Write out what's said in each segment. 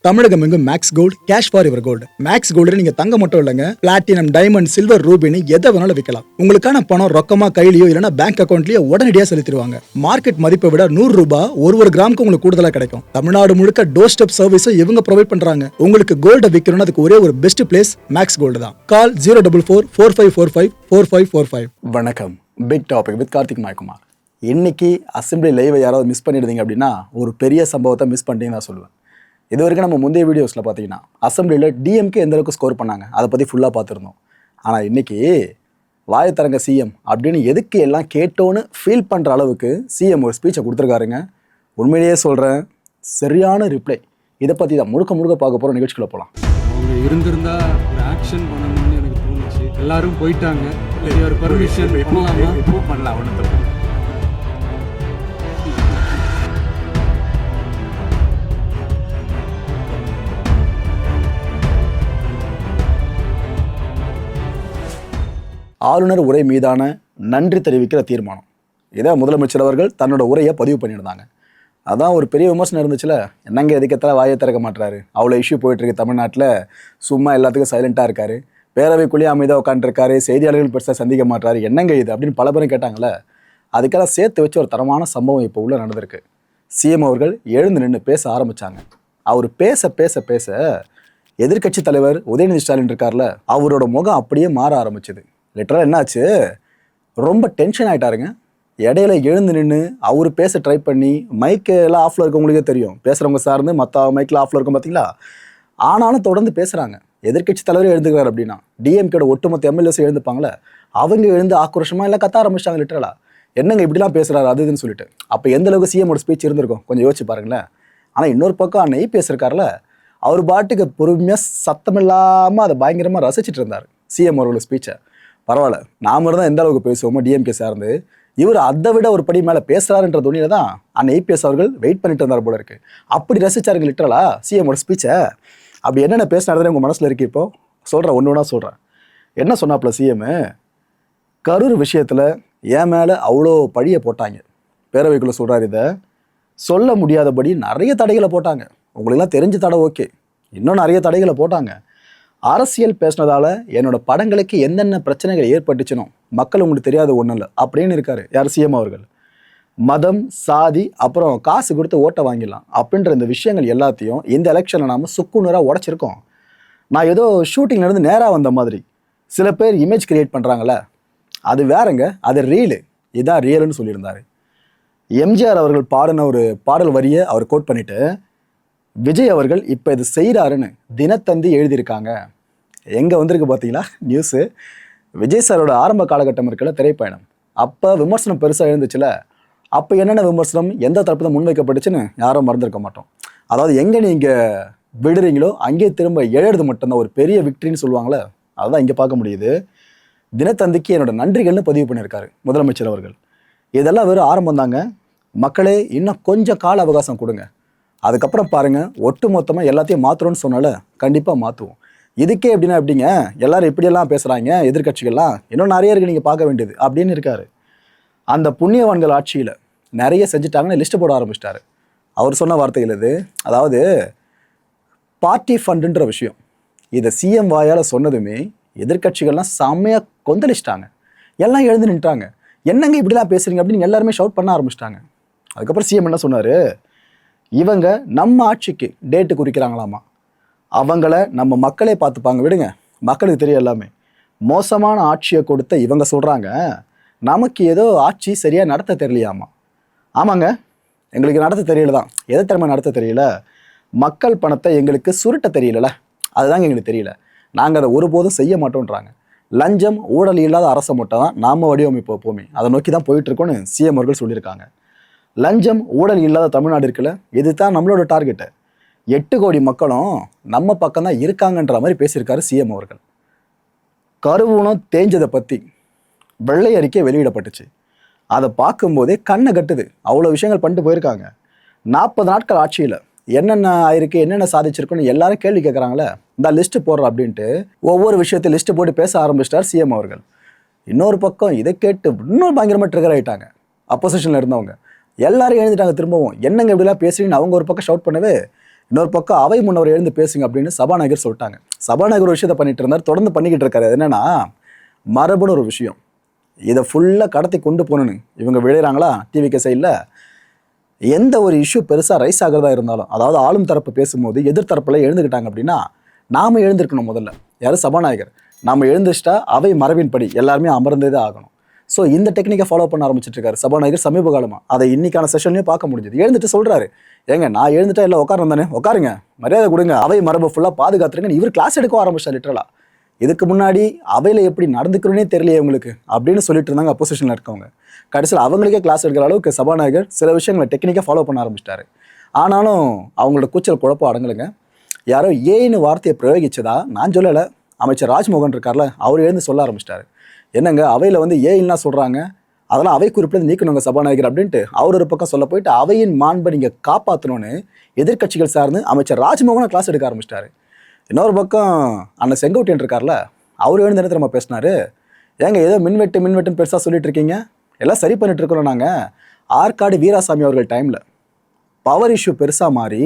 தமிழகம் எங்கும் max gold cash for your gold. Max gold நீங்க தங்க மட்டும் இல்லைங்க, பிளாட்டினம், டைமண்ட், சில்வர், ரூபினி எதை வேணாலும் விற்கலாம். உங்களுக்கான பணம் ரொக்கமா கையிலயோ இல்லைன்னா பேங்க் அக்கௌண்ட்லயோ உடனடியாக செலுத்திடுவாங்க. மார்க்கெட் மதிப்பை விட 100 ரூபாய் ஒரு கிராமுக்கு உங்களுக்கு கூடுதலாக கிடைக்கும். தமிழ்நாடு முழுக்க டோர் ஸ்டெப் சர்வீஸும் இவங்க ப்ரொவைட் பண்றாங்க. உங்களுக்கு கோல்ட விற்கணும்னு அதுக்கு ஒரே ஒரு பெஸ்ட் பிளேஸ் மேக்ஸ் கோல்டு தான். கால் 04445454545. வணக்கம். Big topic with Karthik Mayakumar. இன்னைக்கு அசெம்பிளி லைவை யாராவது மிஸ் பண்ணிடுறீங்க அப்படின்னா ஒரு பெரிய சம்பவத்தை மிஸ் பண்ணிட்டீங்கன்னு நான் சொல்லுவேன். இது வரைக்கும் நம்ம முந்தைய வீடியோஸில் பார்த்தீங்கன்னா அசெம்பிளியில் டிஎம்கே எந்த அளவுக்கு ஸ்கோர் பண்ணாங்க அதை பற்றி ஃபுல்லாக பார்த்துருந்தோம். ஆனால் இன்றைக்கி வாயத்தரங்க சிஎம் அப்படின்னு எதுக்கு எல்லாம் கேட்டோன்னு ஃபீல் பண்ணுற அளவுக்கு சிஎம் ஒரு ஸ்பீச்சை கொடுத்துருக்காருங்க. உண்மையிலேயே சொல்கிறேன், சரியான ரிப்ளை. இதை பற்றி தான் முழுக்க பார்க்க போகிற நிகழ்ச்சிக்குள்ள போகலாம். அவங்க இருந்திருந்தா ஒரு ஆக்ஷன் பண்ணணும்னு எனக்கு தோணுச்சு. எல்லாரும் போயிட்டாங்க. ஒரு பர்மிஷன் பண்ணலாம் ஒன்று. ஆளுநர் உரை மீதான நன்றி தெரிவிக்கிற தீர்மானம், இதை முதலமைச்சர் அவர்கள் தன்னோட உரையை பதிவு பண்ணியிருந்தாங்க. அதான் ஒரு பெரிய விமர்சனம் இருந்துச்சுல, என்னங்க எதுக்கெல்லாம் வாயை திறக்க மாட்டுறாரு, அவ்வளோ இஷ்யூ போயிட்டுருக்கு தமிழ்நாட்டில், சும்மா எல்லாத்துக்கும் சைலண்ட்டாக இருக்காரு, பேரவைக்குள்ளேயே அமைதியாக உட்காந்துருக்காரு, செய்தியாளர்கள் பெருசாக சந்திக்க மாட்டாரு, என்னங்க இது அப்படின்னு பல பேரும் கேட்டாங்களே. அதுக்கெல்லாம் சேர்த்து வச்சு ஒரு தரமான சம்பவம் இப்போ உள்ள நடந்திருக்கு. சிஎம் அவர்கள் எழுந்து நின்று பேச ஆரம்பித்தாங்க. அவர் பேச பேச பேச எதிர்க்கட்சி தலைவர் உதயநிதி ஸ்டாலின் இருக்கார்ல, அவரோட முகம் அப்படியே மாற ஆரம்பிச்சுது. லிட்டராக என்னாச்சு, ரொம்ப டென்ஷன் ஆகிட்டாருங்க. இடையில எழுந்து நின்று அவர் பேச ட்ரை பண்ணி, மைக்கெல்லாம் ஆஃபில் இருக்கவங்களுக்கே தெரியும், பேசுகிறவங்க சார்ந்து மற்ற மைக்கில் ஆஃபில் இருக்கும் பார்த்தீங்களா. ஆனாலும் தொடர்ந்து பேசுகிறாங்க. எதிர்க்கட்சி தலைவரே எழுந்துக்கிறார் அப்படின்னா டிஎம்கேட ஒட்டுமொத்த எம்எல்ஏஸ் எழுந்துப்பாங்களே, அவங்க எழுந்து ஆக்ரோஷமாக எல்லாம் கத்த ஆரம்பிச்சிட்டாங்க. லிட்டரலாக என்னங்க இப்படிலாம் பேசுகிறாரு அது இதுன்னு சொல்லிட்டு. அப்போ எந்த அளவுக்கு சிஎமோட ஸ்பீச் இருந்திருக்கும் கொஞ்சம் யோசிச்சு பாருங்களேன். ஆனால் இன்னொரு பக்கம் நெய் பேசியிருக்காருல, அவர் பாட்டுக்கு பொறுமையாக சத்தமில்லாமல் அதை பயங்கரமாக ரசிச்சுட்டு இருந்தார் சிஎம் அவர்களோட ஸ்பீச்சை. பரவாயில்ல, நாம தான் எந்த அளவுக்கு பேசுவோமோ டிஎம்கே சார்ந்து, இவர் அதை விட ஒரு படி மேலே பேசுகிறாருன்ற துணியில தான் ஐபிஎஸ் அவர்கள் வெயிட் பண்ணிட்டு இருந்தார் போல இருக்கு. அப்படி ரசிச்சாருங்க லிட்டரலா சிஎமோட ஸ்பீச்சை. அப்படி என்னென்ன பேசினாரு உங்கள் மனசில் இருக்கு. இப்போ சொல்கிறேன், ஒன்று சொல்கிறேன். என்ன சொன்னாப்புல சிஎம், கரூர் விஷயத்தில் என் மேலே அவ்வளோ பழியை போட்டாங்க. பேரவைக்குள்ளே சொல்கிறார், இதை சொல்ல முடியாதபடி நிறைய தடைகளை போட்டாங்க. உங்களுக்கெல்லாம் தெரிஞ்ச தடை ஓகே, இன்னும் நிறைய தடைகளை போட்டாங்க. அரசியல் பேசினதால என்னோட படங்களுக்கு என்னென்ன பிரச்சனைகள் ஏற்பட்டுச்சுனோ மக்கள் உங்களுக்கு தெரியாத ஒன்றும் இல்லை அப்படின்னு இருக்காரு யார், சிஎம் அவர்கள். மதம், சாதி, அப்புறம் காசு கொடுத்து ஓட்டை வாங்கிடலாம் அப்படின்ற இந்த விஷயங்கள் எல்லாத்தையும் இந்த எலெக்ஷனில் நாம் சுக்குநூறாக உடச்சிருக்கோம். நான் ஏதோ ஷூட்டிங்லேருந்து நேராக வந்த மாதிரி சில பேர் இமேஜ் கிரியேட் பண்ணுறாங்களே, அது வேறங்க, அது ரீலு, இதுதான் ரியல்னு சொல்லியிருந்தார். எம்ஜிஆர் அவர்கள் பாடின ஒரு பாடல் வரியை அவர் கோட் பண்ணிட்டு, விஜய் அவர்கள் இப்போ இது செய்கிறாருன்னு தினத்தந்தி எழுதியிருக்காங்க. எங்கே வந்திருக்கு பார்த்தீங்களா நியூஸு. விஜய் சாரோட ஆரம்ப காலகட்டம் இருக்குல்ல, திரைப்பயணம், அப்போ விமர்சனம் பெருசாக எழுந்துச்சுல. அப்போ என்னென்ன விமர்சனம் எந்த தரப்பு தான் முன்வைக்கப்பட்டுச்சுன்னு யாரும் மறந்துருக்க மாட்டோம். அதாவது எங்கே நீங்கள் விடுறீங்களோ அங்கேயே திரும்ப எழுறது மட்டும்தான் ஒரு பெரிய விக்ட்ரின்னு சொல்லுவாங்களே, அதுதான் இங்கே பார்க்க முடியுது. தினத்தந்திக்கு என்னோட நன்றிகள்னு பதிவு பண்ணியிருக்காரு முதலமைச்சர் அவர்கள். இதெல்லாம் வெறும் ஆரம்பம் தாங்க. மக்களே இன்னும் கொஞ்சம் கால அவகாசம் கொடுங்க, அதுக்கப்புறம் பாருங்கள் ஒட்டு மொத்தமாக எல்லாத்தையும் மாற்றுறோன்னு சொன்னால கண்டிப்பாக மாற்றுவோம். இதுக்கே எப்படின்னா எப்படிங்க எல்லாரும் இப்படியெல்லாம் பேசுகிறாங்க எதிர்கட்சிகள்லாம், இன்னும் நிறைய இருக்குது நீங்கள் பார்க்க வேண்டியது அப்படின்னு இருக்காரு. அந்த புண்ணியவான்கள் ஆட்சியில் நிறைய செஞ்சுட்டாங்கன்னு லிஸ்ட்டு போட ஆரம்பிச்சிட்டாரு. அவர் சொன்ன வார்த்தைகள் இது. அதாவது பார்ட்டி ஃபண்டுன்ற விஷயம், இதை சிஎம் வாயால் சொன்னதுமே எதிர்கட்சிகள்லாம் செம்மையாக கொந்தளிச்சிட்டாங்க. எல்லாம் எழுந்து நின்ட்டாங்க. என்னங்க இப்படிலாம் பேசுகிறீங்க அப்படின்னு எல்லாருமே ஷவுட் பண்ண ஆரம்பிச்சிட்டாங்க. அதுக்கப்புறம் சிஎம் என்ன சொன்னார், இவங்க நம்ம ஆட்சிக்கு டேட்டு குறிக்கிறாங்களாமா, அவங்கள நம்ம மக்களே பார்த்துப்பாங்க, விடுங்க, மக்களுக்கு தெரியும் எல்லாமே. மோசமான ஆட்சியை கொடுத்த இவங்க சொல்கிறாங்க, நமக்கு ஏதோ ஆட்சி சரியாக நடத்த தெரியலையாமா. ஆமாங்க, எங்களுக்கு நடத்த தெரியல தான். எதை திறமை நடத்த தெரியல, மக்கள் பணத்தை எங்களுக்கு சுருட்ட தெரியல, அதுதாங்க எங்களுக்கு தெரியல, நாங்கள் அதை ஒருபோதும் செய்ய மாட்டோன்றாங்க. லஞ்சம் ஊழல் இல்லாத அரசை மட்டும் தான் நாம் வடிவமைப்பு எப்போவுமே அதை நோக்கி தான் போயிட்டுருக்கோன்னு சிஎம் அவர்கள் சொல்லியிருக்காங்க. லஞ்சம் ஊழல் இல்லாத தமிழ்நாடு இருக்குல்ல, இது தான் நம்மளோட டார்கெட்டு. 8 கோடி மக்களும் நம்ம பக்கம் தான் இருக்காங்கன்ற மாதிரி பேசியிருக்காரு சிஎம் அவர்கள். கருவூலம் தேஞ்சதை பற்றி வெள்ளை அறிக்கை வெளியிடப்பட்டுச்சு. அதை பார்க்கும்போதே கண்ணை கட்டுது. அவ்வளோ விஷயங்கள் பண்ணிட்டு போயிருக்காங்க. 40 நாட்கள் ஆட்சியில் என்னென்ன ஆயிருக்கு, என்னென்ன சாதிச்சிருக்குன்னு எல்லாரும் கேள்வி கேட்குறாங்களே, இந்த லிஸ்ட்டு போடுறோம் அப்படின்ட்டு ஒவ்வொரு விஷயத்தையும் லிஸ்ட்டு போட்டு பேச ஆரம்பிச்சிட்டார் சிஎம் அவர்கள். இன்னொரு பக்கம் இதை கேட்டு இன்னொரு பயங்கரமாக ட்ரிகர் ஆகிட்டாங்க அப்போசிஷனில் இருந்தவங்க. எல்லாரும் எழுந்துட்டாங்க திரும்பவும். என்னங்க இப்படிலாம் பேசுறீங்கன்னு அவங்க ஒரு பக்கம் ஷவுட் பண்ணவே, இன்னொரு பக்கம் அவை முன்னவர் எழுந்து பேசுங்க அப்படின்னு சபாநாயகர் சொல்லிட்டாங்க. சபாநாயகர் ஒரு விஷயத்த பண்ணிட்டு இருந்தார், தொடர்ந்து பண்ணிக்கிட்டு இருக்காரு. அது என்னன்னா, மரபுன்னு ஒரு விஷயம், இதை ஃபுல்லாக கடத்தி கொண்டு போகணுன்னு இவங்க விளையிறாங்களா டிவிகே சைடில். எந்த ஒரு இஷ்யூ பெருசாக ரைஸ் ஆகிறதா இருந்தாலும், அதாவது ஆளும் தரப்பு பேசும்போது எதிர்த்தரப்பில் எழுந்துக்கிட்டாங்க அப்படின்னா நாம் எழுந்திருக்கணும். முதல்ல யார்? சபாநாயகர். நாம் எழுந்துச்சிட்டா அவை மரபின்படி எல்லாருமே அமர்ந்ததே ஆகணும். ஸோ இந்த டெக்னிக்கை ஃபாலோ பண்ண ஆரம்பிச்சிட்டு இருக்காரு சபாநாயகர் சமீப காலமாக. அதை இன்னைக்கான செஷன்லேயும் பார்க்க முடிஞ்சது. எழுந்துட்டு சொல்கிறாரு, ஏங்க நான் எழுந்துட்டா எல்லாம் உட்காரம் தானே, உட்காருங்க, மரியாதை கொடுங்க, அவை மரபை ஃபுல்லாக பாதுகாத்துருங்கன்னு இவர் கிளாஸ் எடுக்க ஆரம்பிச்சார் லிட்டரலா. இதுக்கு முன்னாடி அவையில் எப்படி நடந்துக்கிறோன்னே தெரியலையே உங்களுக்கு அப்படின்னு சொல்லிட்டு இருந்தாங்க அப்போசிஷனில் இருக்கவங்க. கடைசியில் அவங்களுக்கே கிளாஸ் எடுக்கிற அளவுக்கு சபாநாயகர் சில விஷயங்களை டெக்னிக்காக ஃபாலோ பண்ண ஆரம்பிச்சிட்டாரு. ஆனாலும் அவங்களோட கூச்சல் குழப்பம் அடங்கலுங்க. யாரோ ஏன்னு வார்த்தையை பிரயோகிச்சதா நான் சொல்லலை, அமைச்சர் ராஜ்மோகன் இருக்கார்ல, அவர் எழுந்து சொல்ல ஆரம்பிச்சிட்டாரு. என்னங்க அவையில் வந்து ஏன்னா சொல்கிறாங்க, அதெல்லாம் அவை குறிப்பிட்டு நீக்கணுங்க சபாநாயகர் அப்படின்ட்டு அவர் ஒரு பக்கம் சொல்ல போயிட்டு அவையின் மாண்பை நீங்கள் காப்பாற்றணும்னு எதிர்க்கட்சிகள் சார்ந்து அமைச்சர் ராஜ்மோகனை கிளாஸ் எடுக்க ஆரம்பிச்சிட்டாரு. இன்னொரு பக்கம் அண்ணன் செங்கோட்டையன் இருக்கார்ல, அவர் எழுந்து என்ன நம்ம பேசினாரு, ஏங்க ஏதோ மின்வெட்டுன்னு பெருசாக சொல்லிட்டு இருக்கீங்க, எல்லாம் சரி பண்ணிட்டு இருக்கிறோம். நாங்கள் ஆற்காடு வீராசாமி அவர்கள் டைமில் பவர் இஷ்யூ பெருசாக மாறி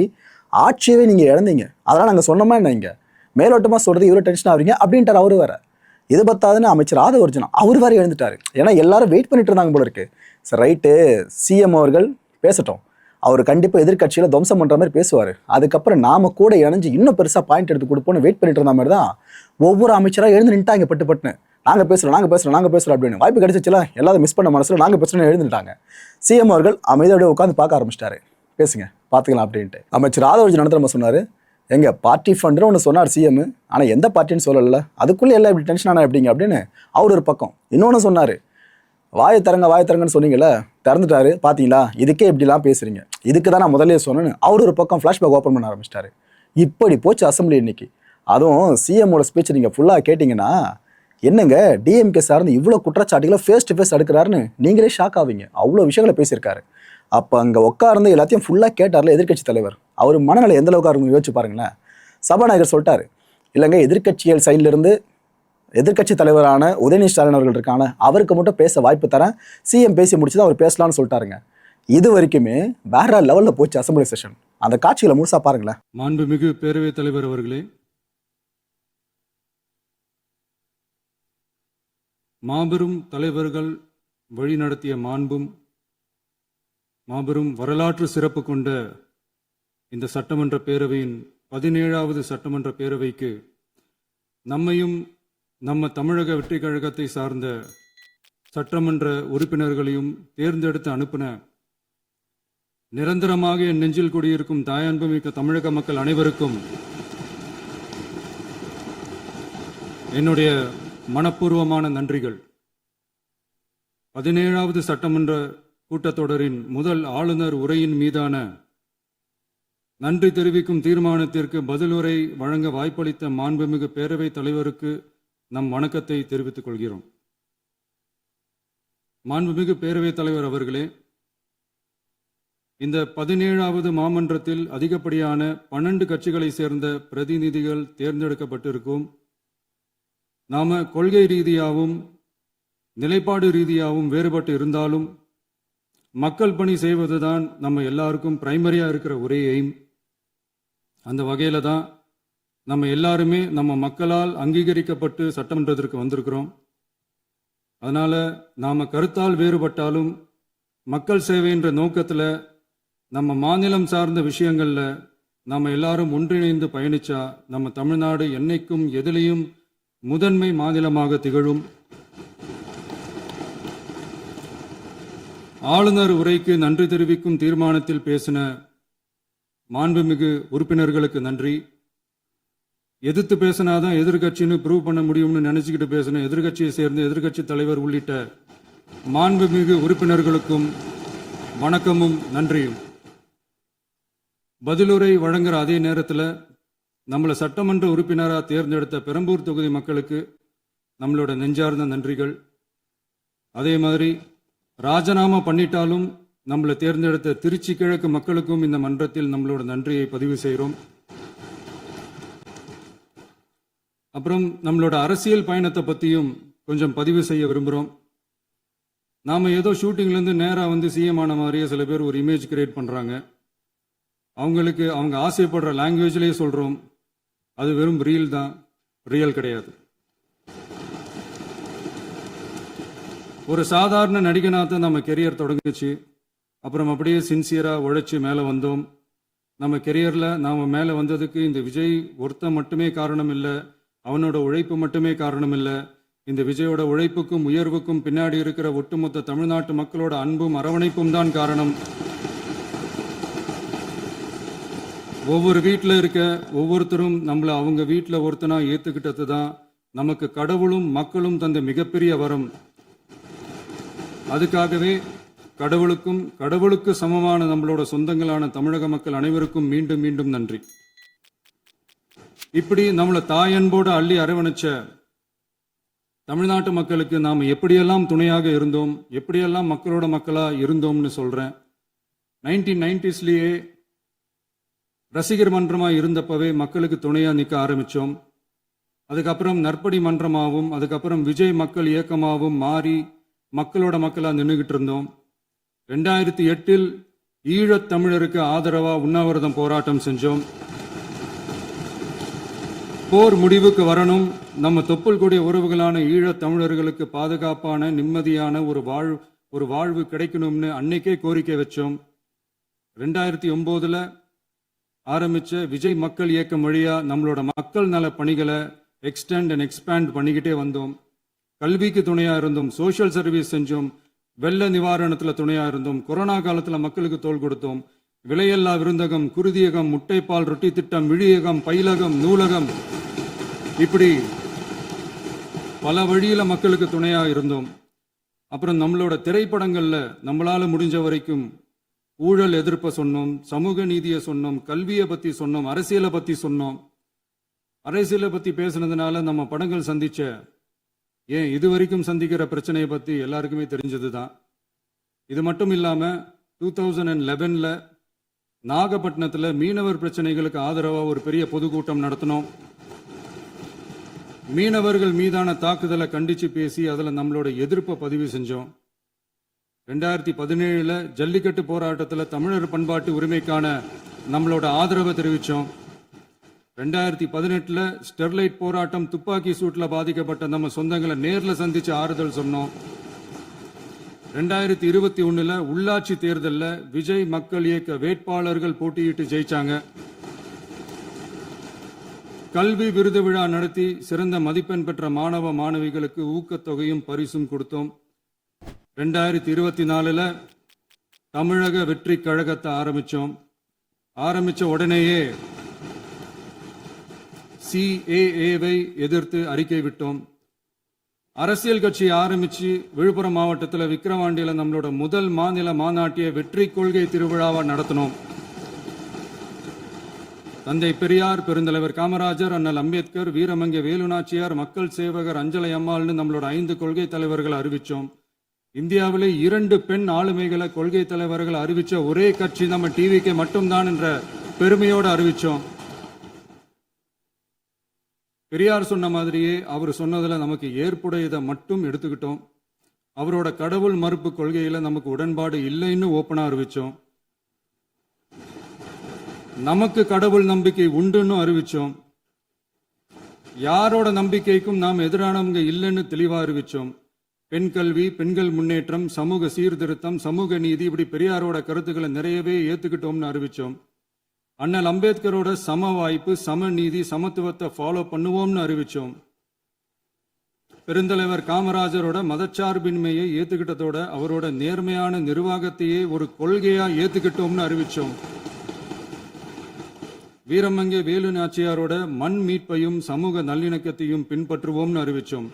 ஆட்சியவே நீங்கள் இழந்தீங்க, அதெல்லாம் நாங்கள் சொன்னோமா என்ன, இங்கே மேலோட்டமாக சொல்கிறது இவ்வளோ டென்ஷன் ஆகிறீங்க அப்படின்ட்டார் அவர் வேற. இது பத்தாதுன்னு அமைச்சர் ஆதவர்ஜுனா அவர் வேறு எழுந்துட்டார். ஏன்னா எல்லாரும் வெயிட் பண்ணிட்டு இருந்தாங்க போல இருக்கு. சரி ரைட்டு, சிஎம் அவர்கள் பேசட்டும், அவர் கண்டிப்பாக எதிர்கட்சியில் துவம்சம் பண்ணுற மாதிரி பேசுவார், அதுக்கப்புறம் நாம கூட இணைஞ்சு இன்னும் பெருசாக பாயிண்ட் எடுத்து கொடுப்போன்னு வெயிட் பண்ணிட்டு இருந்த மாதிரி தான் ஒவ்வொரு அமைச்சராக எழுந்து நின்ட்டாங்க பட்டுன்னு. நாங்கள் பேசுகிறோம் அப்படின்னு வாய்ப்பு கிடைச்சிச்சுல, எல்லாரும் மிஸ் பண்ண மனசில் நாங்கள் பேசுகிறோன்னு எழுந்துட்டாங்க. சிஎம் அவர்கள் அமைதியோட உட்காந்து பார்க்க ஆரம்பிச்சிட்டாரு, பேசுங்க பார்த்துக்கலாம் அப்படின்ட்டு. அமைச்சர் ஆதவர்ஜுனா நம்ம சொன்னார், எங்க பார்ட்டி ஃபண்டுன்னு ஒன்று சொன்னார் சிஎம், ஆனால் எந்த பார்ட்டின்னு சொல்லலை, அதுக்குள்ளே எல்லாம் இப்படி டென்ஷன் ஆனால் எப்படிங்க அப்படின்னு அவர் ஒரு பக்கம். இன்னொன்று சொன்னார், வாயை தரங்கன்னு சொன்னீங்கல்ல, திறந்துட்டாரு பார்த்தீங்களா, இதுக்கே இப்படிலாம் பேசுறீங்க, இதுக்கு தான் நான் முதலே சொன்னேன்னு அவர் ஒரு பக்கம் ஃப்ளாஷ்பேக் ஓப்பன் பண்ண ஆரம்பிச்சிட்டாரு. இப்படி போச்சு அசம்பிளி இன்னைக்கு. அதுவும் சிஎம்மோட ஸ்பீச் நீங்கள் ஃபுல்லாக கேட்டிங்கன்னா, என்னங்க டிஎம்கே சார்ந்து இவ்வளோ குற்றச்சாட்டுகளை ஃபேஸ் டு ஃபேஸ் எடுக்கிறாருன்னு நீங்களே ஷாக் ஆவீங்க. அவ்வளோ விஷயங்களை பேசியிருக்காரு. அப்போ அங்கே உட்கார்ந்து எல்லாத்தையும் ஃபுல்லாக கேட்டார்ல எதிர்க்கட்சி தலைவர், அவர் மனநிலை எந்த அளவுக்கு இருக்கும் யோசிச்சு பாருங்களேன். சபாநாயகர் சொல்லிட்டாரு, இல்லைங்க எதிர்க்கட்சிகள் சைட்லேருந்து எதிர்க்கட்சி தலைவரான உதயநிதி ஸ்டாலின் அவர்கள் இருக்காங்க, அவருக்கு மட்டும் பேச வாய்ப்பு தரேன், சிஎம் பேசி முடிச்சு தான் அவர் பேசலாம்னு சொல்லிட்டாருங்க. இது வரைக்குமே வேற லெவலில் போச்சு அசம்பிளி செஷன். அந்த காட்சிகளை முழுசா பாருங்களேன். மாண்புமிகு பேரவைத் தலைவர் அவர்களே, மாபெரும் தலைவர்கள் வழிநடத்திய மாண்பும் மாபெரும் வரலாற்று சிறப்பு கொண்ட இந்த சட்டமன்ற பேரவையின் 17வது சட்டமன்ற பேரவைக்கு நம்மையும் நம்ம தமிழக வெற்றி கழகத்தை சார்ந்த சட்டமன்ற உறுப்பினர்களையும் தேர்ந்தெடுத்து அனுப்பின நிரந்தரமாக என் நெஞ்சில் குடியிருக்கும் தாயன்புமிக்க தமிழக மக்கள் அனைவருக்கும் என்னுடைய மனப்பூர்வமான நன்றிகள். 17வது சட்டமன்ற கூட்டத்தொடரின் முதல் ஆளுநர் உரையின் மீதான நன்றி தெரிவிக்கும் தீர்மானத்திற்கு பதிலுரை வழங்க வாய்ப்பளித்த மாண்புமிகு பேரவைத் தலைவருக்கு நம் வணக்கத்தை தெரிவித்துக் கொள்கிறோம். மாண்புமிகு பேரவைத் தலைவர் அவர்களே, இந்த 17வது மாமன்றத்தில் அதிகப்படியான 12 கட்சிகளை சேர்ந்த பிரதிநிதிகள் தேர்ந்தெடுக்கப்பட்டிருக்கும். நாம கொள்கை ரீதியாகவும் நிலைப்பாடு ரீதியாகவும் வேறுபட்டு இருந்தாலும் மக்கள் பணி செய்வதுதான் நம்ம எல்லாருக்கும் பிரைமரியா இருக்கிற ஒரே எய்ம். அந்த வகையில தான் நம்ம எல்லாருமே நம்ம மக்களால் அங்கீகரிக்கப்பட்டு சட்டமன்றத்திற்கு வந்திருக்கிறோம். அதனால நாம கருத்தால் வேறுபட்டாலும் மக்கள் சேவை என்ற நோக்கத்துல நம்ம மாநிலம் சார்ந்த விஷயங்கள்ல நம்ம எல்லாரும் ஒன்றிணைந்து பயணிச்சா நம்ம தமிழ்நாடு என்னைக்கும் எதிலையும் முதன்மை மாநிலமாக திகழும். ஆளுநர் உரைக்கு நன்றி தெரிவிக்கும் தீர்மானத்தில் பேசின மாண்புமிகு உறுப்பினர்களுக்கு நன்றி. எதிர்த்து பேசினாதான் எதிர்கட்சின்னு ப்ரூவ் பண்ண முடியும்னு நினைச்சுக்கிட்டு பேசின எதிர்கட்சியை சேர்ந்த எதிர்கட்சி தலைவர் உள்ளிட்ட மாண்புமிகு உறுப்பினர்களுக்கும் வணக்கமும் நன்றியும். பதிலுரை வழங்குற அதே நேரத்தில் நம்மளை சட்டமன்ற உறுப்பினராக தேர்ந்தெடுத்த பெரம்பூர் தொகுதி மக்களுக்கு நம்மளோட நெஞ்சார்ந்த நன்றிகள். அதே மாதிரி ராஜினாமா பண்ணிட்டாலும் நம்மளை தேர்ந்தெடுத்த திருச்சி கிழக்கு மக்களுக்கும் இந்த மன்றத்தில் நம்மளோட நன்றியை பதிவு செய்கிறோம். அப்புறம் நம்மளோட அரசியல் பயணத்தை பற்றியும் கொஞ்சம் பதிவு செய்ய விரும்புகிறோம். நாம் ஏதோ ஷூட்டிங்லேருந்து நேராக வந்து சிஎம் ஆன மாதிரியே சில பேர் ஒரு இமேஜ் கிரியேட் பண்ணுறாங்க. அவங்களுக்கு அவங்க ஆசைப்படுற லாங்குவேஜ்லேயே சொல்கிறோம். அது வெறும் ரீல் தான், ரியல் கிடையாது. ஒரு சாதாரண நடிகனாக தான் நம்ம கெரியர் தொடங்குச்சு. அப்புறம் அப்படியே சின்சியராக உழைச்சி மேலே வந்தோம். நம்ம கெரியரில் நாம் மேலே வந்ததுக்கு இந்த விஜய் ஒருத்தன் மட்டுமே காரணம் இல்லை, அவனோட உழைப்பு மட்டுமே காரணம் இல்லை. இந்த விஜயோட உழைப்புக்கும் உயர்வுக்கும் பின்னாடி இருக்கிற ஒட்டுமொத்த தமிழ்நாட்டு மக்களோட அன்பும் அரவணைப்பும் தான் காரணம். ஒவ்வொரு வீட்டில் இருக்க ஒவ்வொருத்தரும் நம்மளை அவங்க வீட்டில் ஒருத்தனா ஏற்றுக்கிட்டது தான் நமக்கு கடவுளும் மக்களும் தந்த மிகப்பெரிய வரம். அதுக்காகவே கடவுளுக்கு சமமான நம்மளோட சொந்தங்களான தமிழக மக்கள் அனைவருக்கும் மீண்டும் மீண்டும் நன்றி. இப்படி நம்மளை தாயன்போடு அள்ளி அரவணைச்ச தமிழ்நாட்டு மக்களுக்கு நாம் எப்படியெல்லாம் துணையாக இருந்தோம், எப்படியெல்லாம் மக்களோட மக்களாக இருந்தோம்னு சொல்கிறேன். 1990ஸ்லேயே ரசிகர் மன்றமாக இருந்தப்பவே மக்களுக்கு துணையாக நிற்க ஆரம்பித்தோம். அதுக்கப்புறம் நற்படி மன்றமாகவும் அதுக்கப்புறம் விஜய் மக்கள் இயக்கமாகவும் மாறி மக்களோட மக்களாக நின்றுகிட்டு இருந்தோம். 2008 ஈழத் தமிழருக்கு ஆதரவாக உண்ணாவிரதம் போராட்டம் செஞ்சோம். போர் முடிவுக்கு வரணும், நம்ம தொப்புள் கூடிய உறவுகளான ஈழத் தமிழர்களுக்கு பாதுகாப்பான நிம்மதியான ஒரு வாழ்வு கிடைக்கணும்னு அன்னைக்கே கோரிக்கை வச்சோம். 2009 ஆரம்பிச்ச விஜய் மக்கள் இயக்கம் வழியா நம்மளோட மக்கள் நல பணிகளை எக்ஸ்டெண்ட் அண்ட் எக்ஸ்பேண்ட் பண்ணிக்கிட்டே வந்தோம். கல்விக்கு துணையா இருந்தோம், சோஷியல் சர்வீஸ் செஞ்சோம், வெள்ள நிவாரணத்துல துணையா இருந்தோம், கொரோனா காலத்துல மக்களுக்கு தோள் கொடுத்தோம். விலையில்லா விருந்தகம், குருதியகம், முட்டைப்பால் ரொட்டி திட்டம், விழியகம், பயிலகம், நூலகம், இப்படி பல வழியில மக்களுக்கு துணையா இருந்தோம். அப்புறம் நம்மளோட திரைப்படங்கள்ல நம்மளால முடிஞ்ச வரைக்கும் ஊழல் எதிர்ப்பை சொன்னோம், சமூக நீதியை சொன்னோம், கல்வியை பத்தி சொன்னோம், அரசியலை பத்தி சொன்னோம். அரசியலை பத்தி பேசுனதுனால நம்ம படங்கள் சந்திச்ச இது வரைக்கும் சந்திக்கிற பிரச்சனையை பத்தி எல்லாருக்குமே தெரிஞ்சது தான். இது மட்டும் இல்லாம 2011 நாகப்பட்டினத்தில் மீனவர் பிரச்சனைகளுக்கு ஆதரவாக ஒரு பெரிய பொதுக்கூட்டம் நடத்தினோம். மீனவர்கள் மீதான தாக்குதலை கண்டிச்சு பேசி அதில் நம்மளோட எதிர்ப்பை பதிவு செஞ்சோம். 2017 ஜல்லிக்கட்டு போராட்டத்தில் தமிழர் பண்பாட்டு உரிமைக்கான நம்மளோட ஆதரவை தெரிவித்தோம். 2018 ஸ்டெர்லைட் போராட்டம், துப்பாக்கி சூட்டில் பாதிக்கப்பட்ட நம்ம சொந்தங்களை நேரில் சந்திச்சு ஆறுதல் சொன்னோம். 2021 உள்ளாட்சி தேர்தலில் விஜய் மக்கள் இயக்க வேட்பாளர்கள் போட்டியிட்டு ஜெயிச்சாங்க. கல்வி விருது விழா நடத்தி சிறந்த மதிப்பெண் பெற்ற மாணவ மாணவிகளுக்கு ஊக்கத்தொகையும் பரிசும் கொடுத்தோம். 2024 தமிழக வெற்றி கழகத்தை ஆரம்பிச்ச உடனேயே CAA-வை எதிர்த்து அறிக்கை விட்டோம். அரசியல் கட்சி ஆரம்பிச்சு விழுப்புரம் மாவட்டத்தில் விக்கிரவாண்டியில் நம்மளோட முதல் மாநில மாநாட்டிய வெற்றி கொள்கை திருவிழாவை நடத்தினோம். தந்தை பெரியார், பெருந்தலைவர் காமராஜர், அண்ணல் அம்பேத்கர், வீரமங்கை வேலுநாச்சியார், மக்கள் சேவகர் அஞ்சலை அம்மாள்னு நம்மளோட 5 கொள்கை தலைவர்களை அறிவிச்சோம். இந்தியாவிலே 2 பெண் ஆளுமைகளை கொள்கை தலைவர்களை அறிவிச்ச ஒரே கட்சி நம்ம டிவிக்கு மட்டும்தான் என்ற பெருமையோடு அறிவிச்சோம். பெரியார் சொன்ன மாதிரியே அவர் சொன்னதில் நமக்கு ஏற்புடையதை மட்டும் எடுத்துக்கிட்டோம். அவரோட கடவுள் மறுப்பு கொள்கையில நமக்கு உடன்பாடு இல்லைன்னு ஓப்பனா அறிவிச்சோம். நமக்கு கடவுள் நம்பிக்கை உண்டுன்னு அறிவிச்சோம். யாரோட நம்பிக்கைக்கும் நாம் எதிரானவங்க இல்லைன்னு தெளிவா அறிவிச்சோம். பெண் கல்வி, பெண்கள் முன்னேற்றம், சமூக சீர்திருத்தம், சமூக நீதி, இப்படி பெரியாரோட கருத்துக்களை நிறையவே ஏத்துக்கிட்டோம்னு அறிவிச்சோம். அண்ணல் அம்பேத்கரோட சம வாய்ப்பு, சமநீதி, சமத்துவத்தை ஃபாலோ பண்ணுவோம்னு அறிவிச்சோம். பெருந்தலைவர் காமராஜரோட மதச்சார்பின்மையை ஏத்துக்கிட்டதோட அவரோட நேர்மையான நிர்வாகத்தையே ஒரு கொள்கையா ஏத்துக்கிட்டோம்னு அறிவிச்சோம். வீரமங்கை வேலு நாச்சியாரோட மண் மீட்பையும் சமூக நல்லிணக்கத்தையும் பின்பற்றுவோம்னு அறிவிச்சோம்.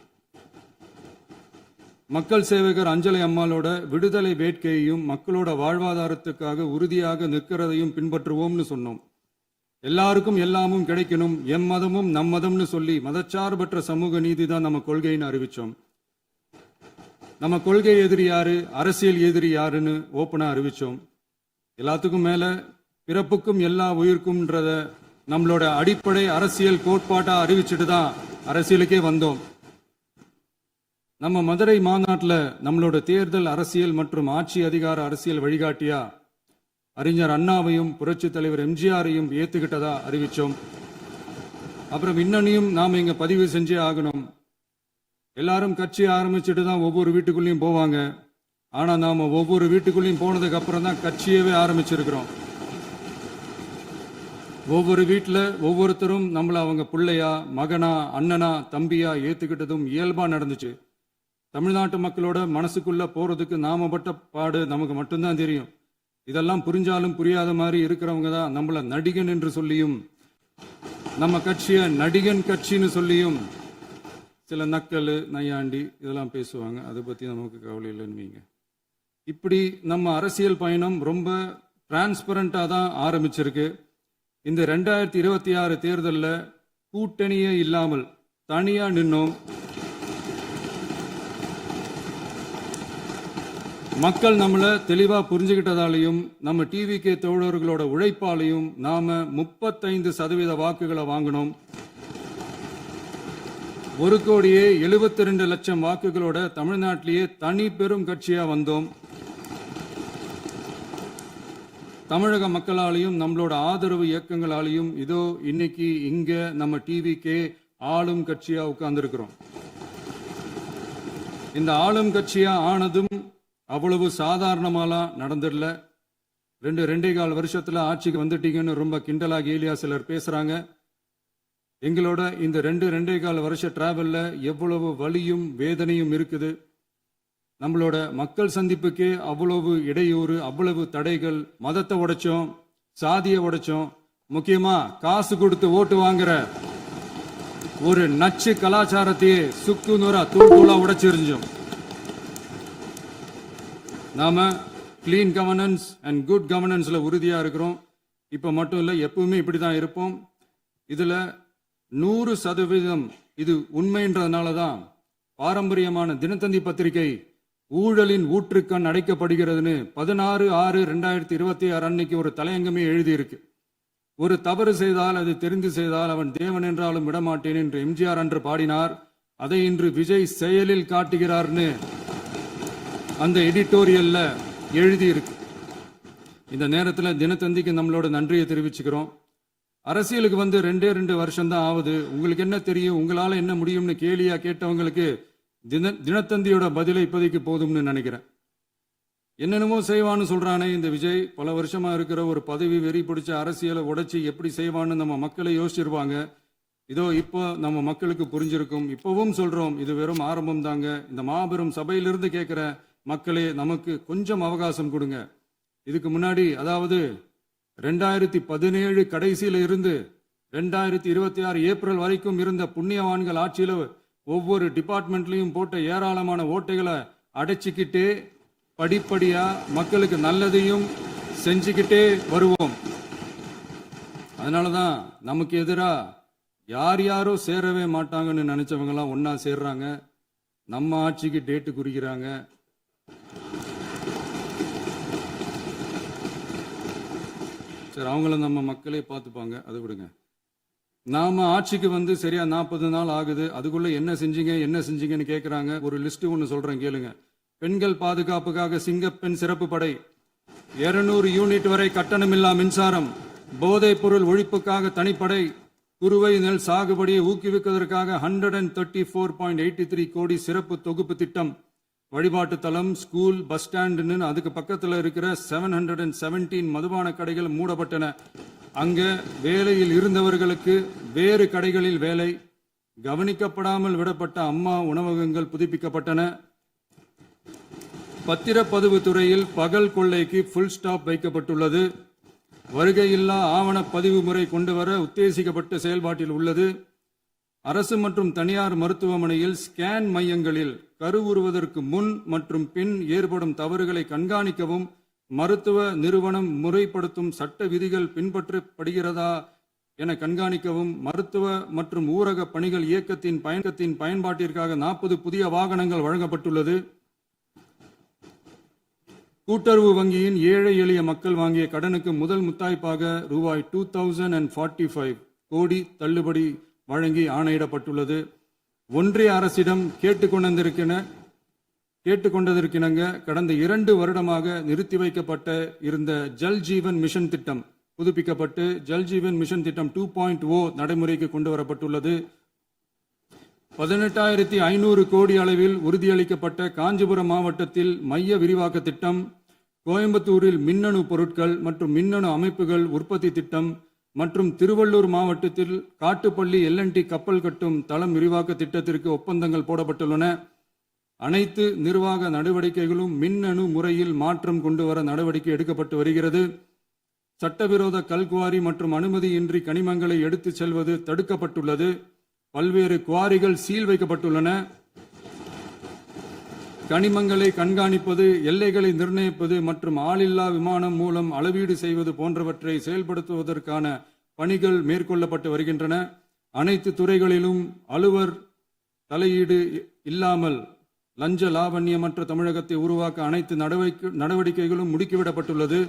மக்கள் சேவகர் அஞ்சலை அம்மாளோட விடுதலை வேட்கையையும் மக்களோட வாழ்வாதாரத்துக்காக உறுதியாக நிற்கிறதையும் பின்பற்றுவோம்னு சொன்னோம். எல்லாருக்கும் எல்லாமும் கிடைக்கணும், எம் மதமும் நம் மதம்னு சொல்லி மதச்சார்பற்ற சமூக நீதி தான் நம்ம கொள்கைன்னு அறிவிச்சோம். நம்ம கொள்கை எதிரி யாரு, அரசியல் எதிரி யாருன்னு ஓப்பனா அறிவிச்சோம். எல்லாத்துக்கும் மேல பிறப்புக்கும் எல்லா உயிர்க்கும்ன்றத நம்மளோட அடிப்படை அரசியல் கோட்பாட்டா அறிவிச்சுட்டு தான் அரசியலுக்கே வந்தோம். நம்ம மதுரை மாநாட்டில் நம்மளோட தேர்தல் அரசியல் மற்றும் ஆட்சி அதிகார அரசியல் வழிகாட்டியா அறிஞர் அண்ணாவையும் புரட்சி தலைவர் எம்ஜிஆரையும் ஏத்துக்கிட்டதா அறிவிச்சோம். அப்புறம் இன்னனையும் நாம் இங்க பதிவு செஞ்சே ஆகணும். எல்லாரும் கட்சி ஆரம்பிச்சுட்டு தான் ஒவ்வொரு வீட்டுக்குள்ளேயும் போவாங்க. ஆனா நாம ஒவ்வொரு வீட்டுக்குள்ளேயும் போனதுக்கு அப்புறம் தான் கட்சியவே ஆரம்பிச்சிருக்கிறோம். ஒவ்வொரு வீட்டுல ஒவ்வொருத்தரும் நம்மள அவங்க பிள்ளையா, மகனா, அண்ணனா, தம்பியா ஏத்துக்கிட்டதும் இயல்பா நடந்துச்சு. தமிழ்நாட்டு மக்களோட மனசுக்குள்ள போறதுக்கு நாம பட்ட பாடு நமக்கு மட்டும்தான் தெரியும். இதெல்லாம் புரிஞ்சாலும் புரியாத மாதிரி இருக்கிறவங்க தான் நம்மள நடிகன் என்று சொல்லியும், நம்ம கட்சிய நடிகன் கட்சின்னு சொல்லியும் சில நக்கல் நையாண்டி இதெல்லாம் பேசுவாங்க. அதை பத்தி நமக்கு கவலை இல்லைன்னு. இப்படி நம்ம அரசியல் பயணம் ரொம்ப டிரான்ஸ்பரண்டா தான் ஆரம்பிச்சிருக்கு. இந்த 2026 தேர்தலில் கூட்டணியே இல்லாமல் தனியா நின்னோம். மக்கள் நம்மளை தெளிவா புரிஞ்சுக்கிட்டதாலையும் நம்ம டிவிகே தோழர்களோட உழைப்பாலையும் நாம 35% வாக்குகளை வாங்கினோம். 1,72,00,000 வாக்குகளோட தமிழ்நாட்டிலேயே தனி பெரும் கட்சியா வந்தோம். தமிழக மக்களாலையும் நம்மளோட ஆதரவு இயக்கங்களாலையும் இதோ இன்னைக்கு இங்க நம்ம டிவிகே ஆளும் கட்சியா உட்கார்ந்துருக்கிறோம். இந்த ஆளும் கட்சியா ஆனதும் அவ்வளவு சாதாரணமாலாம் நடந்துடல. 2.25 வருஷத்துல ஆட்சிக்கு வந்துட்டீங்கன்னு ரொம்ப கிண்டலா கேலியா சிலர் பேசுறாங்க. எங்களோட இந்த 2.25 வருஷ டிராவல்ல எவ்வளவு வலியும் வேதனையும் இருக்குது. நம்மளோட மக்கள் சந்திப்புக்கே அவ்வளவு இடையூறு, அவ்வளவு தடைகள். மதத்தை உடைச்சோம், சாதியை உடைச்சோம், முக்கியமா காசு கொடுத்து ஓட்டு வாங்குற ஒரு நச்சு கலாச்சாரத்தையே சுக்கு நூறா தூள் தூளா உடைச்சிருந்தோம். நாம கிளீன் கவர்னன்ஸ் அண்ட் குட் கவர்னன்ஸ்ல உறுதியா இருக்கிறோம். இப்ப மட்டும் இல்ல, எப்பவுமே இப்படிதான் இருப்போம். இதுல 100% இது உண்மைன்றதுனாலதான் பாரம்பரியமான தினத்தந்தி பத்திரிகை ஊழலின் ஊற்றுக்கண் அடைக்கப்படுகிறதுன்னு 16/6/2026 அன்னைக்கு ஒரு தலையங்கமே எழுதியிருக்கு. ஒரு தவறு செய்தால், அது தெரிந்து செய்தால் அவன் தேவன் என்றாலும் விடமாட்டேன் என்று எம்ஜிஆர் அன்று பாடினார். அதை இன்று விஜய் செயலில் காட்டுகிறார்னு அந்த எடிட்டோரியல்ல எழுதியிருக்கு. இந்த நேரத்தில் தினத்தந்திக்கு நம்மளோட நன்றியை தெரிவிச்சுக்கிறோம். அரசியலுக்கு வந்து 2 வருஷம் தான் ஆகுது. உங்களுக்கு என்ன தெரியும், உங்களால என்ன முடியும்னு கேலியா கேட்டவங்களுக்கு தினத்தந்தியோட பதிலை இப்போதைக்கு போதும்னு நினைக்கிறேன். என்னென்னமோ செய்வான்னு சொல்றானே இந்த விஜய். பல வருஷமா இருக்கிற ஒரு பதவி வெறி பிடிச்ச அரசியலை உடைச்சி எப்படி செய்வான்னு நம்ம மக்களை யோசிச்சிருவாங்க. இதோ இப்போ நம்ம மக்களுக்கு புரிஞ்சிருக்கும். இப்பவும் சொல்றோம், இது வெறும் ஆரம்பம் தாங்க. இந்த மாபெரும் சபையிலிருந்து கேட்கிற மக்களே, நமக்கு கொஞ்சம் அவகாசம் கொடுங்க. இதுக்கு முன்னாடி, அதாவது 2017 கடைசியில இருந்து 2026 ஏப்ரல் வரைக்கும் இருந்த புண்ணியவான்கள் ஆட்சியில ஒவ்வொரு டிபார்ட்மெண்ட்லயும் போட்ட ஏராளமான ஓட்டைகளை அடைச்சிக்கிட்டே படிப்படியா மக்களுக்கு நல்லதையும் செஞ்சுக்கிட்டே வருவோம். அதனாலதான் நமக்கு எதிரா யாரோ சேரவே மாட்டாங்கன்னு நினைச்சவங்க எல்லாம் ஒன்னா சேர்றாங்க. நம்ம ஆட்சிக்கு டேட்டு குறிக்கிறாங்க. சரி, அவங்கள நம்ம மக்களே பார்த்துப்பாங்க, அதை விடுங்க. நாம ஆட்சிக்கு வந்து சரியா 40 நாள் ஆகுது. அதுக்குள்ள என்ன செஞ்சீங்கன்னு கேட்கிறாங்க. ஒரு லிஸ்ட் ஒன்று சொல்றேன் கேளுங்க. பெண்கள் பாதுகாப்புக்காக சிங்கப்பெண் சிறப்பு படை, 200 யூனிட் வரை கட்டணமில்லா மின்சாரம், போதைப் பொருள் ஒழிப்புக்காக தனிப்படை, குறுவை நெல் சாகுபடியை ஊக்குவிப்பதற்காக 134.83 கோடி சிறப்பு தொகுப்பு திட்டம், வழிபாட்டு தலம், ஸ்கூல், பஸ் ஸ்டாண்டுன்னு அதுக்கு பக்கத்தில் இருக்கிற 717 மதுபான கடைகள் மூடப்பட்டன. அங்க வேலையில் இருந்தவர்களுக்கு வேறு கடைகளில் வேலை. கவனிக்கப்படாமல் விடப்பட்ட அம்மா உணவகங்கள் புதுப்பிக்கப்பட்டன. பத்திரப்பதிவு துறையில் பகல் கொள்ளைக்கு ஃபுல் ஸ்டாப் வைக்கப்பட்டுள்ளது. வருகையில்லா ஆவண பதிவு முறை கொண்டு வர உத்தேசிக்கப்பட்ட செயல்பாட்டில் உள்ளது. அரசு மற்றும் தனியார் மருத்துவமனையில் ஸ்கேன் மையங்களில் கருவுறுவதற்கு முன் மற்றும் பின் ஏற்படும் தவறுகளை கண்காணிக்கவும், மருத்துவ நிறுவனம் முறைப்படுத்தும் சட்ட விதிகள் பின்பற்றப்படுகிறதா என கண்காணிக்கவும், மருத்துவ மற்றும் ஊரக பணிகள் இயக்கத்தின் பயன்பாட்டிற்காக 40 புதிய வாகனங்கள் வழங்கப்பட்டுள்ளது. கூட்டுறவு வங்கியின் ஏழை எளிய மக்கள் வாங்கிய கடனுக்கு முதல் முத்தாய்ப்பாக ரூபாய் 2045 கோடி தள்ளுபடி வழங்கி ஆணையிடப்பட்டுள்ளது. ஒன்றிய அரசிடம் கேட்டுக்கொண்டிருக்கிற கேட்டுக்கொண்டதற்கிணங்க கடந்த 2 வருடமாக நிறுத்தி வைக்கப்பட்ட இருந்த ஜல் ஜீவன் மிஷன் திட்டம் புதுப்பிக்கப்பட்டு ஜல் ஜீவன் மிஷன் திட்டம் 2.0 நடைமுறைக்கு கொண்டு வரப்பட்டுள்ளது. 18,500 கோடி அளவில் உறுதியளிக்கப்பட்ட காஞ்சிபுரம் மாவட்டத்தில் மைய விரிவாக்க திட்டம், கோயம்புத்தூரில் மின்னணு பொருட்கள் மற்றும் மின்னணு அமைப்புகள் உற்பத்தி திட்டம் மற்றும் திருவள்ளூர் மாவட்டத்தில் காட்டுப்பள்ளி LNT கப்பல் கட்டும் தளம் விரிவாக்க திட்டத்திற்கு ஒப்பந்தங்கள் போடப்பட்டுள்ளன. அனைத்து நிர்வாக நடவடிக்கைகளும் மின்னணு முறையில் மாற்றம் கொண்டு வர நடவடிக்கை எடுக்கப்பட்டு வருகிறது. சட்டவிரோத கல்குவாரி மற்றும் அனுமதியின்றி கனிமங்களை எடுத்துச் செல்வது தடுக்கப்பட்டுள்ளது. பல்வேறு குவாரிகள் சீல் வைக்கப்பட்டுள்ளன. கனிமங்களை கண்காணிப்பது, எல்லைகளை நிர்ணயிப்பது மற்றும் ஆளில்லா விமானம் மூலம் அளவீடு செய்வது போன்றவற்றை செயல்படுத்துவதற்கான பணிகள் மேற்கொள்ளப்பட்டு வருகின்றன. அனைத்து துறைகளிலும் அலுவலர் தலையீடு இல்லாமல் லஞ்ச லாவண்யமற்ற தமிழகத்தை உருவாக்க அனைத்து நடவடிக்கைகளும் முடுக்கிவிடப்பட்டுள்ளது.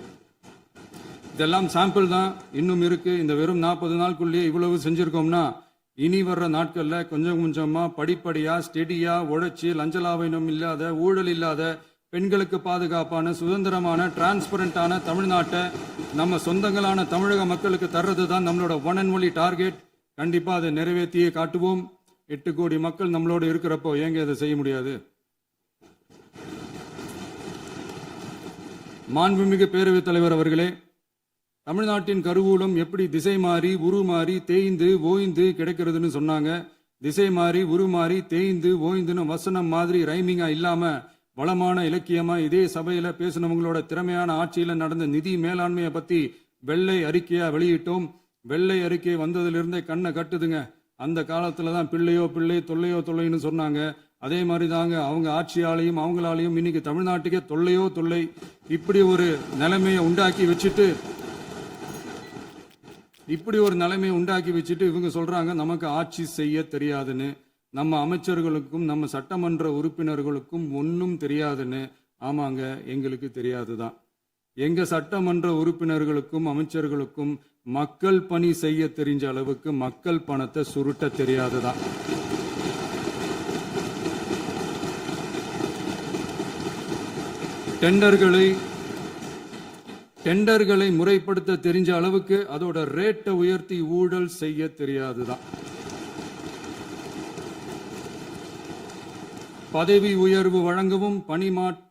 இதெல்லாம் சாம்பிள் தான், இன்னும் இருக்கு. இந்த வெறும் 40 நாளுக்குள்ளேயே இவ்வளவு செஞ்சிருக்கோம்னா இனி வர்ற நாட்கள்ல கொஞ்சம் கொஞ்சமா படிப்படியா ஸ்டெடியா உழைச்சி லஞ்ச லாவண்யம் இல்லாத, ஊழல் இல்லாத, பெண்களுக்கு பாதுகாப்பான, சுதந்திரமான, டிரான்ஸ்பரண்டான தமிழ்நாட்டை நம்ம சொந்தங்களான தமிழக மக்களுக்கு தர்றது தான் நம்மளோட ஒன் அண்ட் ஒன்லி டார்கெட். கண்டிப்பா அதை நிறைவேற்றியே காட்டுவோம். 8 கோடி மக்கள் நம்மளோட இருக்கிறப்போ ஏங்க இதை செய்ய முடியாது? மாண்புமிகு பேரவைத் தலைவர் அவர்களே, தமிழ்நாட்டின் கருவூலம் எப்படி திசை மாறி உருமாறி தேய்ந்து ஓய்ந்து கிடைக்கிறதுன்னு சொன்னாங்க. திசை மாறி உருமாறி தேய்ந்து ஓய்ந்துன்னு வசனம் மாதிரி ரைமிங்கா இல்லாம வளமான இலக்கியமா இதே சபையில பேசினவங்களோட திறமையான ஆட்சியில நடந்த நிதி மேலாண்மையை பத்தி வெள்ளை அறிக்கையா வெளியிட்டோம். வெள்ளை அறிக்கை வந்ததிலிருந்தே கண்ணை கட்டுதுங்க. அந்த காலத்துல தான் பிள்ளையோ பிள்ளை தொல்லையோ தொல்லைன்னு சொன்னாங்க. அதே மாதிரி தாங்க அவங்க ஆட்சியாலையும் அவங்களாலையும் இன்னைக்கு தமிழ்நாட்டுக்கே தொல்லையோ தொல்லை. இப்படி ஒரு நிலைமையை உண்டாக்கி வச்சுட்டு இவங்க சொல்றாங்க நமக்கு ஆட்சி செய்ய தெரியாதுன்னு. நம்ம அமைச்சர்களுக்கும் நம்ம சட்டமன்ற உறுப்பினர்களுக்கும் ஒன்றும் தெரியாதுன்னு. ஆமாங்க, எங்களுக்கு தெரியாதுதான். எங்க சட்டமன்ற உறுப்பினர்களுக்கும் அமைச்சர்களுக்கும் மக்கள் பணி செய்ய தெரிஞ்ச அளவுக்கு மக்கள் பணத்தை சுருட்ட தெரியாதுதான். டெண்டர்களை முறைப்படுத்த தெரிஞ்ச அளவுக்கு அதோட ரேட்டை உயர்த்தி ஊழல் செய்ய தெரியாதுதான். பதவி உயர்வு வழங்கவும்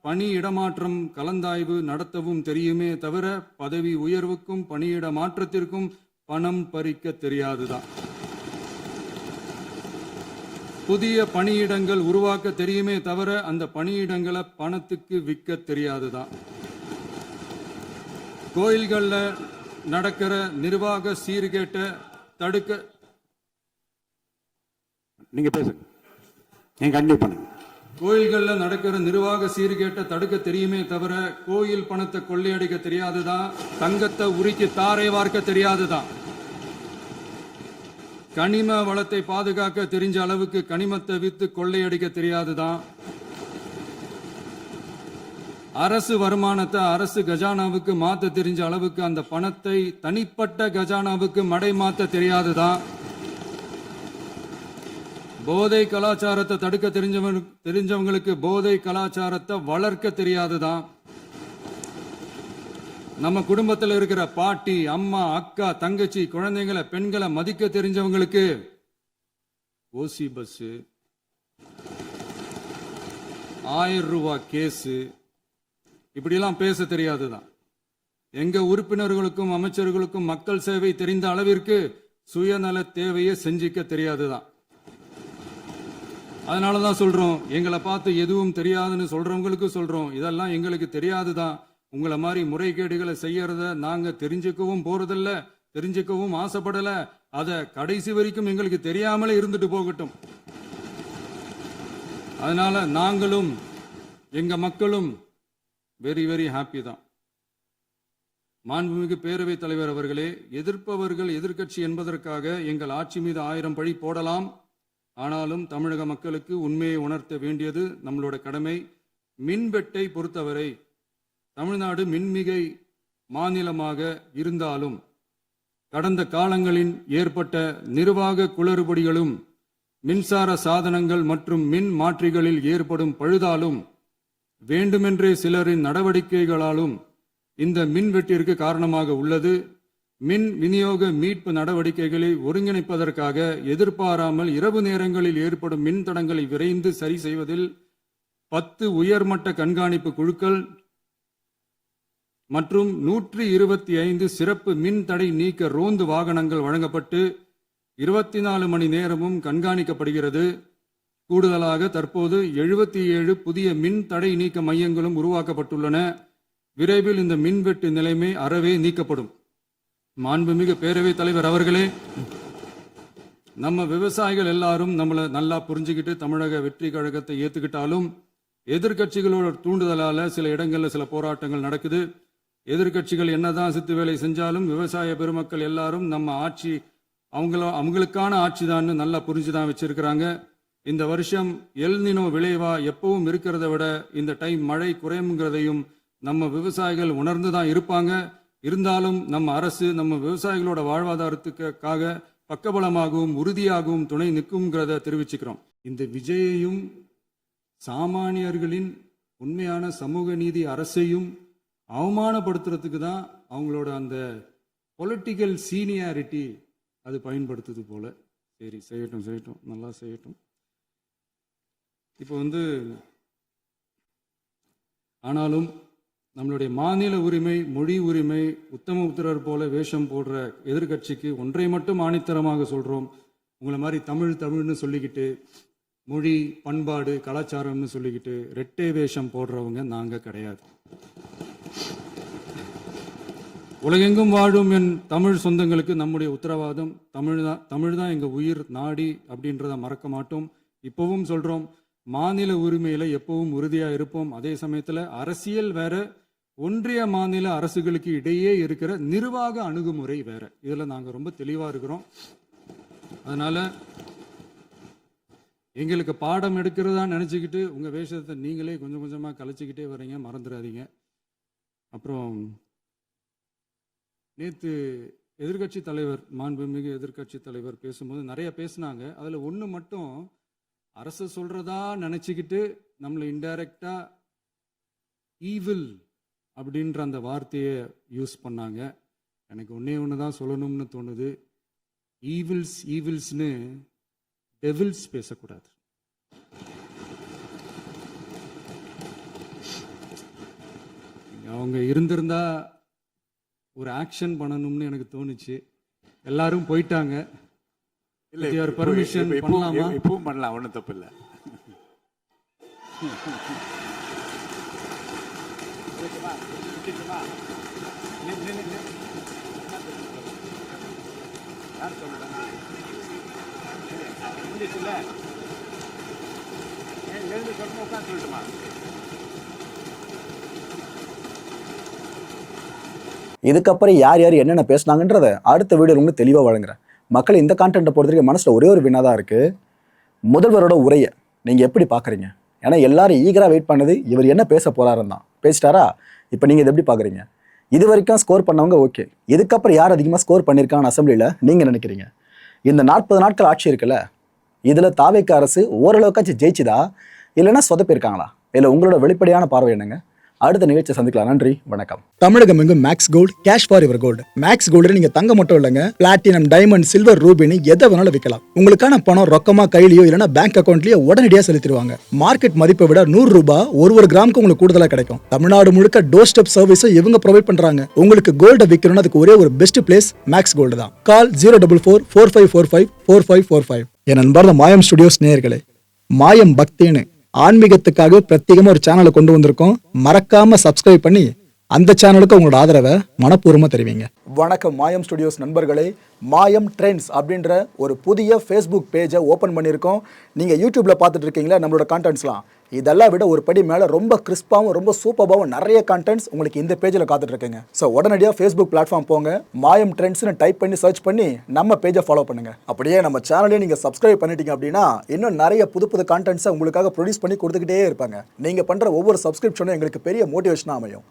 பணி இடமாற்றம் கலந்தாய்வு நடத்தவும் தெரியுமே தவிர பதவி உயர்வுக்கும் பணியிட மாற்றத்திற்கும் பணம் பறிக்க தெரியாதுதான். புதிய பணியிடங்கள் உருவாக்க தெரியுமே தவிர அந்த பணியிடங்களை பணத்துக்கு விற்க தெரியாதுதான். கோயில்கள்ல நடக்கிற நிர்வாக சீர்கேட்டை தடுக்க நீங்க பேசுங்க, நீங்க கண்டிப்பா பண்ணுங்க. கோயில்கள்ல நடக்கிற நிர்வாக சீர்கேட்டை தடுக்க தெரியுமே தவிர கோயில் பணத்தை கொள்ளையடிக்க தெரியாதுதான். தங்கத்தை உருக்கி தாரை வார்க்க தெரியாதுதான். கனிம வளத்தை பாதுகாக்க தெரிஞ்ச அளவுக்கு கனிமத்தை வித்து கொள்ளையடிக்க தெரியாதுதான். அரசு வருமானத்தை அரசு கஜானாவுக்கு மாத்த தெரிஞ்ச அளவுக்கு அந்த பணத்தை தனிப்பட்ட கஜானாவுக்கு மடை மாத்த தெரியாதுதான். போதை கலாச்சாரத்தை தடுக்க தெரிஞ்சவங்களுக்கு போதை கலாச்சாரத்தை வளர்க்க தெரியாதுதான். நம்ம குடும்பத்தில் இருக்கிற பாட்டி, அம்மா, அக்கா, தங்கச்சி, குழந்தைங்களை, பெண்களை மதிக்க தெரிஞ்சவங்களுக்கு ஓசி பஸ், 1000 ரூபாய் கேஸு, இப்படியெல்லாம் பேச தெரியாதுதான். எங்க உறுப்பினர்களுக்கும் அமைச்சர்களுக்கும் மக்கள் சேவை தெரிந்த அளவிற்கு சுயநல தேவையை செஞ்சிக்க தெரியாதுதான். அதனாலதான் சொல்றோம், எங்களை பார்த்து எதுவும் தெரியாதுன்னு சொல்றவங்களுக்கு சொல்றோம், இதெல்லாம் எங்களுக்கு தெரியாதுதான். உங்களை மாதிரி முறைகேடுகளை செய்யறத நாங்க தெரிஞ்சுக்கவும் போறதில்ல, தெரிஞ்சுக்கவும் ஆசைப்படல. அத கடைசி வரைக்கும் எங்களுக்கு தெரியாமலே இருந்துட்டு போகட்டும். அதனால நாங்களும் எங்க மக்களும் வெரி வெரி ஹாப்பி தான். மாண்புமிகு பேரவைத் தலைவர் அவர்களே, எதிர்ப்பவர்கள் எதிர்க்கட்சி என்பதற்காக எங்கள் ஆட்சி மீது 1000 பழி போடலாம். ஆனாலும் தமிழக மக்களுக்கு உண்மையை உணர்த்த வேண்டியது நம்மளோட கடமை. மின்வெட்டை பொறுத்தவரை தமிழ்நாடு மின்மிகை மாநிலமாக இருந்தாலும் கடந்த காலங்களில் ஏற்பட்ட நிர்வாக குளறுபடிகளும் மின்சார சாதனங்கள் மற்றும் மின் மாற்றிகளில் ஏற்படும் பழுதாலும் வேண்டுமென்றே சிலரின் நடவடிக்கைகளாலும் இந்த மின்வெட்டிற்கு காரணமாக உள்ளது. மின் விநியோக மீட்பு நடவடிக்கைகளை ஒருங்கிணைப்பதற்காக எதிர்பாராமல் இரவு நேரங்களில் ஏற்படும் மின் தடங்களை விரைந்து சரி செய்வதில் 10 உயர்மட்ட கண்காணிப்பு குழுக்கள் மற்றும் 125 சிறப்பு மின் தடை நீக்க ரோந்து வாகனங்கள் வழங்கப்பட்டு 24 மணி நேரமும் கண்காணிக்கப்படுகிறது. கூடுதலாக தற்போது 77 புதிய மின் தடை நீக்க மையங்களும் உருவாக்கப்பட்டுள்ளன. விரைவில் இந்த மின்வெட்டு நிலைமை அறவே நீக்கப்படும். மாண்புமிகு பேரவைத் தலைவர் அவர்களே, நம்ம விவசாயிகள் எல்லாரும் நம்மளை நல்லா புரிஞ்சுக்கிட்டு தமிழக வெற்றி கழகத்தை ஏத்துக்கிட்டாலும் எதிர்கட்சிகளோட தூண்டுதலால சில இடங்கள்ல சில போராட்டங்கள் நடக்குது. எதிர்கட்சிகள் என்னதான் சித்து வேலை செஞ்சாலும் விவசாய பெருமக்கள் எல்லாரும் நம்ம ஆட்சி அவங்களுக்கான ஆட்சி தான் நல்லா புரிஞ்சுதான் வச்சிருக்கிறாங்க. இந்த வருஷம் எல்னினோ விளைவா எப்பவும் இருக்கிறத விட இந்த டைம் மழை குறையுங்கிறதையும் நம்ம விவசாயிகள் உணர்ந்துதான் இருப்பாங்க. இருந்தாலும் நம்ம அரசு நம்ம விவசாயிகளோட வாழ்வாதாரத்துக்காக பக்கபலமாகவும் உறுதியாகவும் துணை நிற்கும்ங்கிறத தெரிவிச்சுக்கிறோம். இந்த விஜயையும் சாமானியர்களின் உண்மையான சமூக நீதி அரசையும் அவமானப்படுத்துறதுக்கு தான் அவங்களோட அந்த பொலிட்டிக்கல் சீனியாரிட்டி அது பயன்படுத்துது போல. சரி, செய்யட்டும், நல்லா செய்யட்டும். இப்போ ஆனாலும் நம்மளுடைய மாநில உரிமை, மொழி உரிமை, உத்தம உத்தரர் போல வேஷம் போடுற எதிர்கட்சிக்கு ஒன்றை மட்டும் ஆணித்தரமாக சொல்றோம். உங்களை மாதிரி தமிழ்னு சொல்லிக்கிட்டு மொழி, பண்பாடு, கலாச்சாரம்னு சொல்லிக்கிட்டு ரெட்டை வேஷம் போடுறவங்க நாங்க கிடையாது. உலகெங்கும் வாழும் என் தமிழ் சொந்தங்களுக்கு நம்முடைய உத்தரவாதம் தமிழ் தான் எங்க உயிர் நாடி அப்படின்றத மறக்க மாட்டோம். இப்பவும் சொல்றோம், மாநில உரிமையில எப்பவும் உறுதியா இருப்போம். அதே சமயத்துல அரசியல் வேற, ஒன்றிய மாநில அரசுகளுக்கு இடையே இருக்கிற நிர்வாக அணுகுமுறை வேற. இதுல நாங்க ரொம்ப தெளிவா இருக்கிறோம். அதனால எங்களுக்கு பாடம் எடுக்கிறதா நினைச்சுக்கிட்டு உங்க வேஷத்தை நீங்களே கொஞ்சம் கொஞ்சமா கலைச்சிக்கிட்டே வர்றீங்க, மறந்துடாதீங்க. அப்புறம் நேற்று எதிர்கட்சி தலைவர், மாண்புமிகு எதிர்கட்சி தலைவர் பேசும்போது நிறைய பேசினாங்க. அதுல ஒண்ணு மட்டும் அரசு சொல்றதா நினைச்சுக்கிட்டு நம்மளை இன்டைரக்டா ஈவில் அப்படின்ற அந்த வார்த்தையை யூஸ் பண்ணாங்க. எனக்கு ஒண்ணு தான் சொல்லணும்னு தோணுது. ஈவில்ஸ்னு டெவில்ஸ் பேசக்கூடாது. அவங்க இருந்திருந்தா ஒரு ஆக்ஷன் பண்ணணும்னு எனக்கு தோணுச்சு. எல்லாரும் போயிட்டாங்க. இல்ல, பர்மிஷன் பண்ணலாமா? இப்பவும் பண்ணலாம், ஒன்றும் தப்பு இல்லை. சொல்லட்டுமா? இதுக்கப்புறம் யார் என்னென்ன பேசுனாங்கன்றத அடுத்த வீடியோ உங்களுக்கு தெளிவாக வழங்குறேன். மக்கள் இந்த கான்டென்ட்டை பொறுத்தவரைக்கும் மனசில் ஒரே ஒரு வினா தான் இருக்குது. முதல்வரோட உரையை நீங்கள் எப்படி பார்க்குறீங்க? ஏன்னா எல்லாரும் ஈகராக வெயிட் பண்ணது இவர் என்ன பேச போகிறாருன்னு தான். பேசிட்டாரா? இப்போ நீங்கள் இதை எப்படி பார்க்குறீங்க? இது வரைக்கும் ஸ்கோர் பண்ணவங்க ஓகே, இதுக்கப்புறம் யார் அதிகமாக ஸ்கோர் பண்ணியிருக்காங்கன்னு அசம்பிளியில் நீங்கள் நினைக்கிறீங்க? இந்த 40 நாட்கள் ஆட்சி இருக்குல்ல, இதில் தாவேக்க அரசு ஓரளவுக்காச்சும் ஜெயிச்சுதா இல்லைன்னா சொதப்பிருக்காங்களா? இல்லை உங்களோட வெளிப்படையான பார்வை என்னங்க? அடுத்த நிகழ்ச்சியை சந்திக்கலாம். நன்றி, வணக்கம். தமிழகம் எங்கும் max gold, cash for your gold. Max gold நீங்க தங்க மட்டும் இல்லைங்க, பிளாட்டினம், டைமண்ட், சில்வர், ரூபினி எதை வேணாலும் விற்கலாம். உங்களுக்கான பணம் ரொக்கமா கையிலயோ இல்லைன்னா பேங்க் அக்கௌண்ட்லயோ உடனடியாக செலுத்திடுவாங்க. மார்க்கெட் மதிப்பை விட 100 ரூபாய் ஒரு கிராமுக்கு உங்களுக்கு கூடுதலா கிடைக்கும். தமிழ்நாடு முழுக்க டோர் ஸ்டெப் சர்வீஸும் இவங்க ப்ரொவைட் பண்றாங்க. உங்களுக்கு கோல்ட விற்கணும்னா அதுக்கு ஒரே ஒரு பெஸ்ட் பிளேஸ் மேக்ஸ் கோல்டு தான். கால் 04445454545. என் நண்பர் மாயம் ஸ்டுடியோஸ் நேயர்களே, மாயம் பக்தின்னு ஆன்மீகத்துக்காக பிரத்யேகமா ஒரு சேனலை கொண்டு வந்திருக்கோம். மறக்காம சப்ஸ்கிரைப் பண்ணி அந்த சேனலுக்கு உங்களோட ஆதரவை மனப்பூர்வமா தெரிவிங்க. வணக்கம் மாயம் ஸ்டுடியோஸ் நண்பர்களே. மாயம் ட்ரெண்ட்ஸ் அப்படின்ற ஒரு புதிய ஃபேஸ்புக் பேஜை ஓப்பன் பண்ணியிருக்கோம். நீங்கள் யூடியூப்ல பார்த்துட்டு இருக்கீங்களா நம்மளோட கான்டென்ட்ஸ்லாம்? இதெல்லாம் விட ஒரு படி மேலே ரொம்ப கிறிஸ்பாகவும் ரொம்ப சூப்பராகவும் நிறைய கான்டென்ட்ஸ் உங்களுக்கு இந்த பேஜில் காத்துட்டு இருக்குங்க. ஸோ உடனடியாக ஃபேஸ்புக் பிளாட்ஃபார்ம் போங்க, மாயம் ட்ரெண்ட்ஸ்னு டைப் பண்ணி சர்ச் பண்ணி நம்ம பேஜை ஃபாலோ பண்ணுங்க. அப்படியே நம்ம சேனலையும் நீங்கள் சப்ஸ்கிரைப் பண்ணிட்டீங்க அப்படின்னா இன்னும் நிறைய புது கான்டென்ட்ஸை உங்களுக்காக ப்ரொடியூஸ் பண்ணி கொடுத்துக்கிட்டே இருப்பாங்க. நீங்கள் பண்ணுற ஒவ்வொரு சப்ஸ்கிரிப்ஷனும் எங்களுக்கு பெரிய மோட்டிவேஷனாக அமையும்.